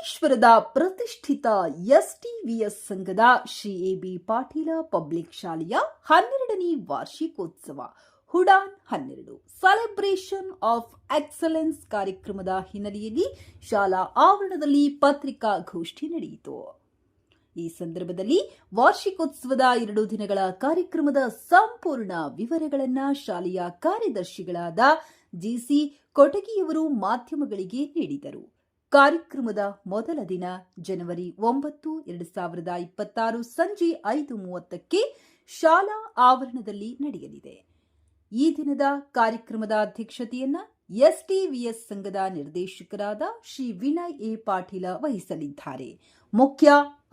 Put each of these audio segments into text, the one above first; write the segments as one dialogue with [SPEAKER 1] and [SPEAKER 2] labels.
[SPEAKER 1] ಸಂಗಮೇಶ್ವರದ ಪ್ರತಿಷ್ಠಿತ ಎಸ್ಟಿವಿಎಸ್ ಸಂಘದ Shri A B. Patil public ಶಾಲೆಯ 12ನೇ ವಾರ್ಷಿಕೋತ್ಸವ ಹುಡಾನ್ 12 ಸೆಲೆಬ್ರೇಷನ್ ಆಫ್ ಎಕ್ಸಲೆನ್ಸ್ ಕಾರ್ಯಕ್ರಮದ ಹಿನ್ನೆಲೆಯಲ್ಲಿ ಶಾಲಾ ಆವರಣದಲ್ಲಿ ಪತ್ರಿಕಾಗೋಷ್ಠಿ ನಡೆಯಿತು. ಈ ಸಂದರ್ಭದಲ್ಲಿ ವಾರ್ಷಿಕೋತ್ಸವದ 2 ದಿನಗಳ ಕಾರ್ಯಕ್ರಮದ ಸಂಪೂರ್ಣ ವಿವರಗಳನ್ನು ಶಾಲೆಯ ಕಾರ್ಯದರ್ಶಿಗಳಾದ ಜಿಸಿ ಕೊಟಗಿಯವರು ಮಾಧ್ಯಮಗಳಿಗೆ ನೀಡಿದರು. ಕಾರ್ಯಕ್ರಮದ ಮೊದಲ ದಿನ ಜನವರಿ 9, 2026 ಸಂಜೆ 5:30ಕ್ಕೆ ಶಾಲಾ ಆವರಣದಲ್ಲಿ ನಡೆಯಲಿದೆ. ಈ ದಿನದ ಕಾರ್ಯಕ್ರಮದ ಅಧ್ಯಕ್ಷತೆಯನ್ನ ಎಸ್ಟಿವಿಎಸ್ ಸಂಘದ ನಿರ್ದೇಶಕರಾದ ಶ್ರೀ ವಿನಯ್ ಎ. ಪಾಟೀಲ ವಹಿಸಲಿದ್ದಾರೆ. ಮುಖ್ಯ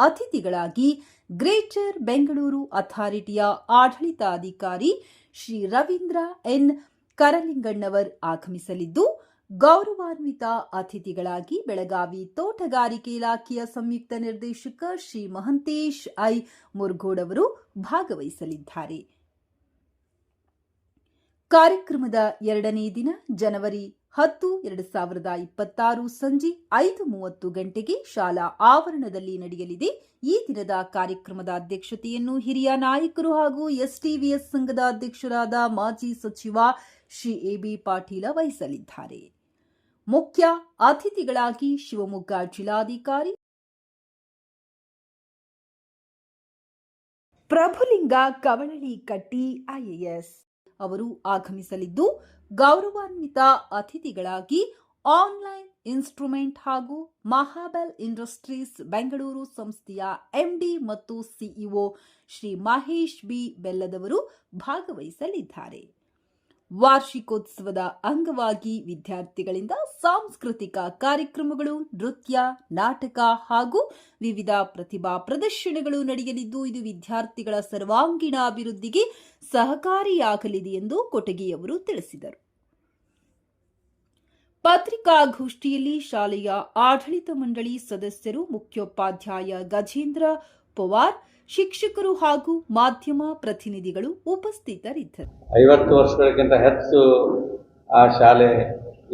[SPEAKER 1] ಅತಿಥಿಗಳಾಗಿ ಗ್ರೇಟರ್ ಬೆಂಗಳೂರು ಅಥಾರಿಟಿಯ ಆಡಳಿತಾಧಿಕಾರಿ ಶ್ರೀ ರವೀಂದ್ರ ಎನ್ ಕರಲಿಂಗಣ್ಣವರ್ ಆಗಮಿಸಲಿದ್ದು, ಗೌರವಾನ್ವಿತ ಅತಿಥಿಗಳಾಗಿ ಬೆಳಗಾವಿ ತೋಟಗಾರಿಕೆ ಇಲಾಖೆಯ ಸಂಯುಕ್ತ ನಿರ್ದೇಶಕ ಶ್ರೀ ಮಹಂತೇಶ್ ಐ ಮುರ್ಗೋಡ್ ಅವರು ಭಾಗವಹಿಸಲಿದ್ದಾರೆ. ಕಾರ್ಯಕ್ರಮದ 2ನೇ ದಿನ ಜನವರಿ 10, 2026 ಸಂಜೆ 5:30 ಗಂಟೆಗೆ ಶಾಲಾ ಆವರಣದಲ್ಲಿ ನಡೆಯಲಿದೆ. ಈ ದಿನದ ಕಾರ್ಯಕ್ರಮದ ಅಧ್ಯಕ್ಷತೆಯನ್ನು ಹಿರಿಯ ನಾಯಕರು ಹಾಗೂ ಎಸ್ಟಿವಿಎಸ್ ಸಂಘದ ಅಧ್ಯಕ್ಷರಾದ ಮಾಜಿ ಸಚಿವ ಶ್ರೀ ಎ.ಬಿ. ಪಾಟೀಲ ವಹಿಸಲಿದ್ದಾರೆ. ಮುಖ್ಯ ಅತಿಥಿಗಳಾಗಿ ಶಿವಮೊಗ್ಗ ಜಿಲ್ಲಾಧಿಕಾರಿ ಪ್ರಭುಲಿಂಗ ಕವಳಲಿಕಟ್ಟಿ ಐಎಎಸ್ ಅವರು ಆಗಮಿಸಲಿದ್ದು, ಗೌರವಾನ್ವಿತ ಅತಿಥಿಗಳಾಗಿ ಆನ್ಲೈನ್ ಇನ್ಸ್ಟ್ರುಮೆಂಟ್ ಹಾಗೂ ಮಹಾಬೆಲ್ ಇಂಡಸ್ಟ್ರೀಸ್ ಬೆಂಗಳೂರು ಸಂಸ್ಥೆಯ ಎಂಡಿ ಮತ್ತು ಸಿಇಒ ಶ್ರೀ ಮಹೇಶ್ ಬಿ ಬೆಲ್ಲದವರು ಭಾಗವಹಿಸಲಿದ್ದಾರೆ. ವಾರ್ಷಿಕೋತ್ಸವದ ಅಂಗವಾಗಿ ವಿದ್ಯಾರ್ಥಿಗಳಿಂದ ಸಾಂಸ್ಕೃತಿಕ ಕಾರ್ಯಕ್ರಮಗಳು, ನೃತ್ಯ, ನಾಟಕ ಹಾಗೂ ವಿವಿಧ ಪ್ರತಿಭಾ ಪ್ರದರ್ಶನಗಳು ನಡೆಯಲಿದ್ದು, ಇದು ವಿದ್ಯಾರ್ಥಿಗಳ ಸರ್ವಾಂಗೀಣ ಅಭಿವೃದ್ಧಿಗೆ ಸಹಕಾರಿಯಾಗಲಿದೆ ಎಂದು ಕೊಟಗಿಯವರು ತಿಳಿಸಿದರು. ಪತ್ರಿಕಾಗೋಷ್ಠಿಯಲ್ಲಿ ಶಾಲೆಯ ಆಡಳಿತ ಮಂಡಳಿ ಸದಸ್ಯರು, ಮುಖ್ಯೋಪಾಧ್ಯಾಯ ಗಜೇಂದ್ರ ಪವಾರ್, ಶಿಕ್ಷಕರು ಹಾಗೂ ಮಾಧ್ಯಮ ಪ್ರತಿನಿಧಿಗಳು ಉಪಸ್ಥಿತರಿದ್ದರು.
[SPEAKER 2] 50 ವರ್ಷಗಳಿಗಿಂತ ಹೆಚ್ಚು ಆ ಶಾಲೆ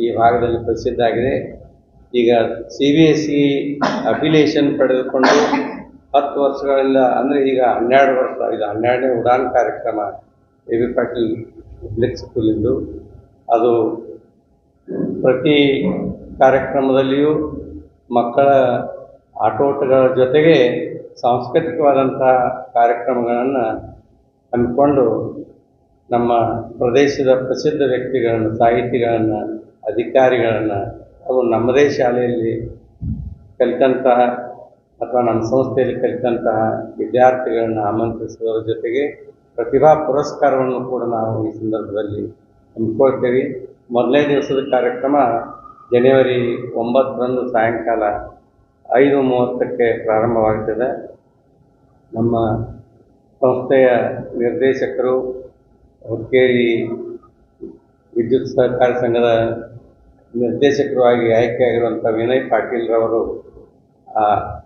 [SPEAKER 2] ಈ ಭಾಗದಲ್ಲಿ ಪ್ರಸಿದ್ಧ ಆಗಿದೆ. ಈಗ CBSE ಅಫಿಲಿಯೇಷನ್ ಪಡೆದುಕೊಂಡು 10 ವರ್ಷಗಳಿಂದ, ಅಂದರೆ ಈಗ 12 ವರ್ಷ, ಇದು 12ನೇ ಉಡಾನ್ ಕಾರ್ಯಕ್ರಮ ಎ.ಬಿ. ಪಾಟೀಲ್ ಪಬ್ಲಿಕ್ ಸ್ಕೂಲಿಂದು. ಅದು ಪ್ರತಿ ಕಾರ್ಯಕ್ರಮದಲ್ಲಿಯೂ ಮಕ್ಕಳ ಆಟೋಟಗಳ ಜೊತೆಗೆ ಸಾಂಸ್ಕೃತಿಕವಾದಂಥ ಕಾರ್ಯಕ್ರಮಗಳನ್ನು ಹಮ್ಮಿಕೊಂಡು ನಮ್ಮ ಪ್ರದೇಶದ ಪ್ರಸಿದ್ಧ ವ್ಯಕ್ತಿಗಳನ್ನು, ಸಾಹಿತಿಗಳನ್ನು, ಅಧಿಕಾರಿಗಳನ್ನು, ಅವು ನಮ್ಮದೇ ಶಾಲೆಯಲ್ಲಿ ಕಲಿತಂತಹ ಅಥವಾ ನಮ್ಮ ಸಂಸ್ಥೆಯಲ್ಲಿ ಕಲಿತಂತಹ ವಿದ್ಯಾರ್ಥಿಗಳನ್ನು ಆಮಂತ್ರಿಸುವುದರ ಜೊತೆಗೆ ಪ್ರತಿಭಾ ಪುರಸ್ಕಾರವನ್ನು ಕೂಡ ನಾವು ಈ ಸಂದರ್ಭದಲ್ಲಿ ಹಮ್ಮಿಕೊಳ್ತೇವೆ. ಮೊದಲನೇ ದಿವಸದ ಕಾರ್ಯಕ್ರಮ ಜನವರಿ 9ರಂದು ಸಾಯಂಕಾಲ 5:30ಕ್ಕೆ ಪ್ರಾರಂಭವಾಗ್ತದೆ. ನಮ್ಮ ಸಂಸ್ಥೆಯ ನಿರ್ದೇಶಕರು, ಹುಕ್ಕೇರಿ ವಿದ್ಯುತ್ ಸಹಕಾರಿ ಸಂಘದ ನಿರ್ದೇಶಕರು ಆಗಿ ಆಯ್ಕೆಯಾಗಿರುವಂಥ ವಿನಯ್ ಪಾಟೀಲ್ರವರು ಆ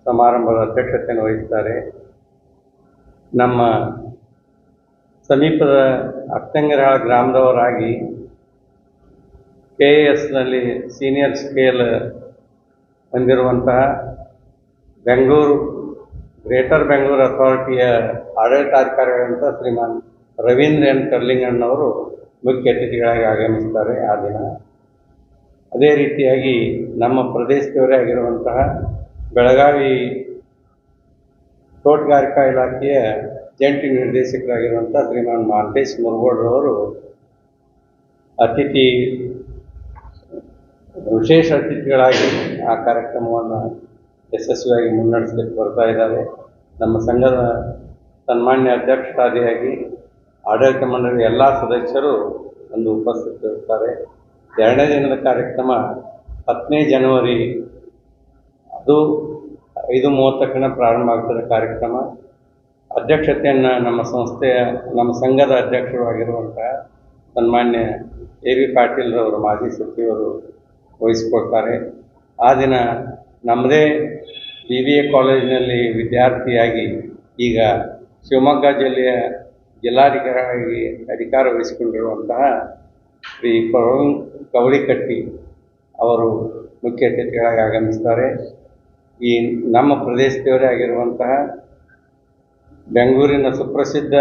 [SPEAKER 2] ಸಮಾರಂಭದ ಅಧ್ಯಕ್ಷತೆಯನ್ನು ವಹಿಸ್ತಾರೆ. ನಮ್ಮ ಸಮೀಪದ ಅಕ್ಕಂಗರಹಾಳ ಗ್ರಾಮದವರಾಗಿ KASನಲ್ಲಿ ಸೀನಿಯರ್ ಸ್ಕೇಲ್ ಹೊಂದಿರುವಂತಹ ಬೆಂಗಳೂರು ಗ್ರೇಟರ್ ಬೆಂಗಳೂರು ಅಥಾರಿಟಿಯ ಆಡಳಿತಾಧಿಕಾರಿಗಳಂತ ಶ್ರೀಮಾನ್ ರವೀಂದ್ರ ಎನ್ ಕರ್ಲಿಂಗಣ್ಣವರು ಮುಖ್ಯ ಅತಿಥಿಗಳಾಗಿ ಆಗಮಿಸ್ತಾರೆ ಆ ದಿನ. ಅದೇ ರೀತಿಯಾಗಿ ನಮ್ಮ ಪ್ರದೇಶದವರೇ ಆಗಿರುವಂತಹ ಬೆಳಗಾವಿ ತೋಟಗಾರಿಕಾ ಇಲಾಖೆಯ ಜಂಟಿ ನಿರ್ದೇಶಕರಾಗಿರುವಂಥ ಶ್ರೀಮಾನ್ ಮಹಂತೇಶ್ ಮುರ್ಗೋಡ್ರವರು ವಿಶೇಷ ಅತಿಥಿಗಳಾಗಿ ಆ ಕಾರ್ಯಕ್ರಮವನ್ನು ಯಶಸ್ವಿಯಾಗಿ ಮುನ್ನಡೆಸಲಿಕ್ಕೆ ಬರ್ತಾ ಇದ್ದಾರೆ. ನಮ್ಮ ಸಂಘದ ಸನ್ಮಾನ್ಯ ಅಧ್ಯಕ್ಷರಾದಿಯಾಗಿ ಆಡಳಿತ ಮಂಡಳಿಯ ಎಲ್ಲ ಸದಸ್ಯರು ಒಂದು ಉಪಸ್ಥಿತರಿರ್ತಾರೆ. 2ನೇ ದಿನದ ಕಾರ್ಯಕ್ರಮ 10ನೇ ಜನವರಿ, ಅದು 5:30ಕ್ಕೆ ಪ್ರಾರಂಭ ಆಗ್ತದೆ ಕಾರ್ಯಕ್ರಮ. ಅಧ್ಯಕ್ಷತೆಯನ್ನು ನಮ್ಮ ಸಂಘದ ಅಧ್ಯಕ್ಷರು ಆಗಿರುವಂತಹ ಸನ್ಮಾನ್ಯ ಎ.ಬಿ. ಪಾಟೀಲ್ರವರು, ಮಾಜಿ ಸಚಿವರು ವಹಿಸಿಕೊಳ್ತಾರೆ. ಆ ದಿನ ನಮ್ಮದೇ BBA ಕಾಲೇಜಿನಲ್ಲಿ ವಿದ್ಯಾರ್ಥಿಯಾಗಿ ಈಗ ಶಿವಮೊಗ್ಗ ಜಿಲ್ಲೆಯ ಜಿಲ್ಲಾಧಿಕಾರಿಯಾಗಿ ಅಧಿಕಾರ ವಹಿಸಿಕೊಂಡಿರುವಂತಹ ಶ್ರೀ ಕವಳಿಕಟ್ಟಿ ಅವರು ಮುಖ್ಯ ಅತಿಥಿಗಳಾಗಿ ಆಗಮಿಸ್ತಾರೆ. ಈ ನಮ್ಮ ಪ್ರದೇಶದವರೇ ಆಗಿರುವಂತಹ ಬೆಂಗಳೂರಿನ ಸುಪ್ರಸಿದ್ಧ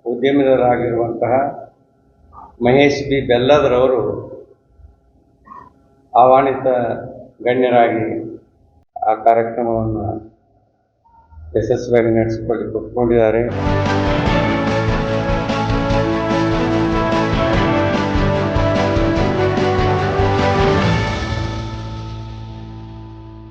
[SPEAKER 2] ಉದ್ಯಮಿಗಳಾಗಿರುವಂತಹ ಮಹೇಶ್ ಬಿ ಬೆಲ್ಲದರವರು ಆಹ್ವಾನಿತ ಗಣ್ಯರಾಗಿ ಆ ಕಾರ್ಯಕ್ರಮವನ್ನು ಯಶಸ್ವಿಯಾಗಿ ನಡೆಸಿಕೊಂಡು ಕೂತ್ಕೊಂಡಿದ್ದಾರೆ.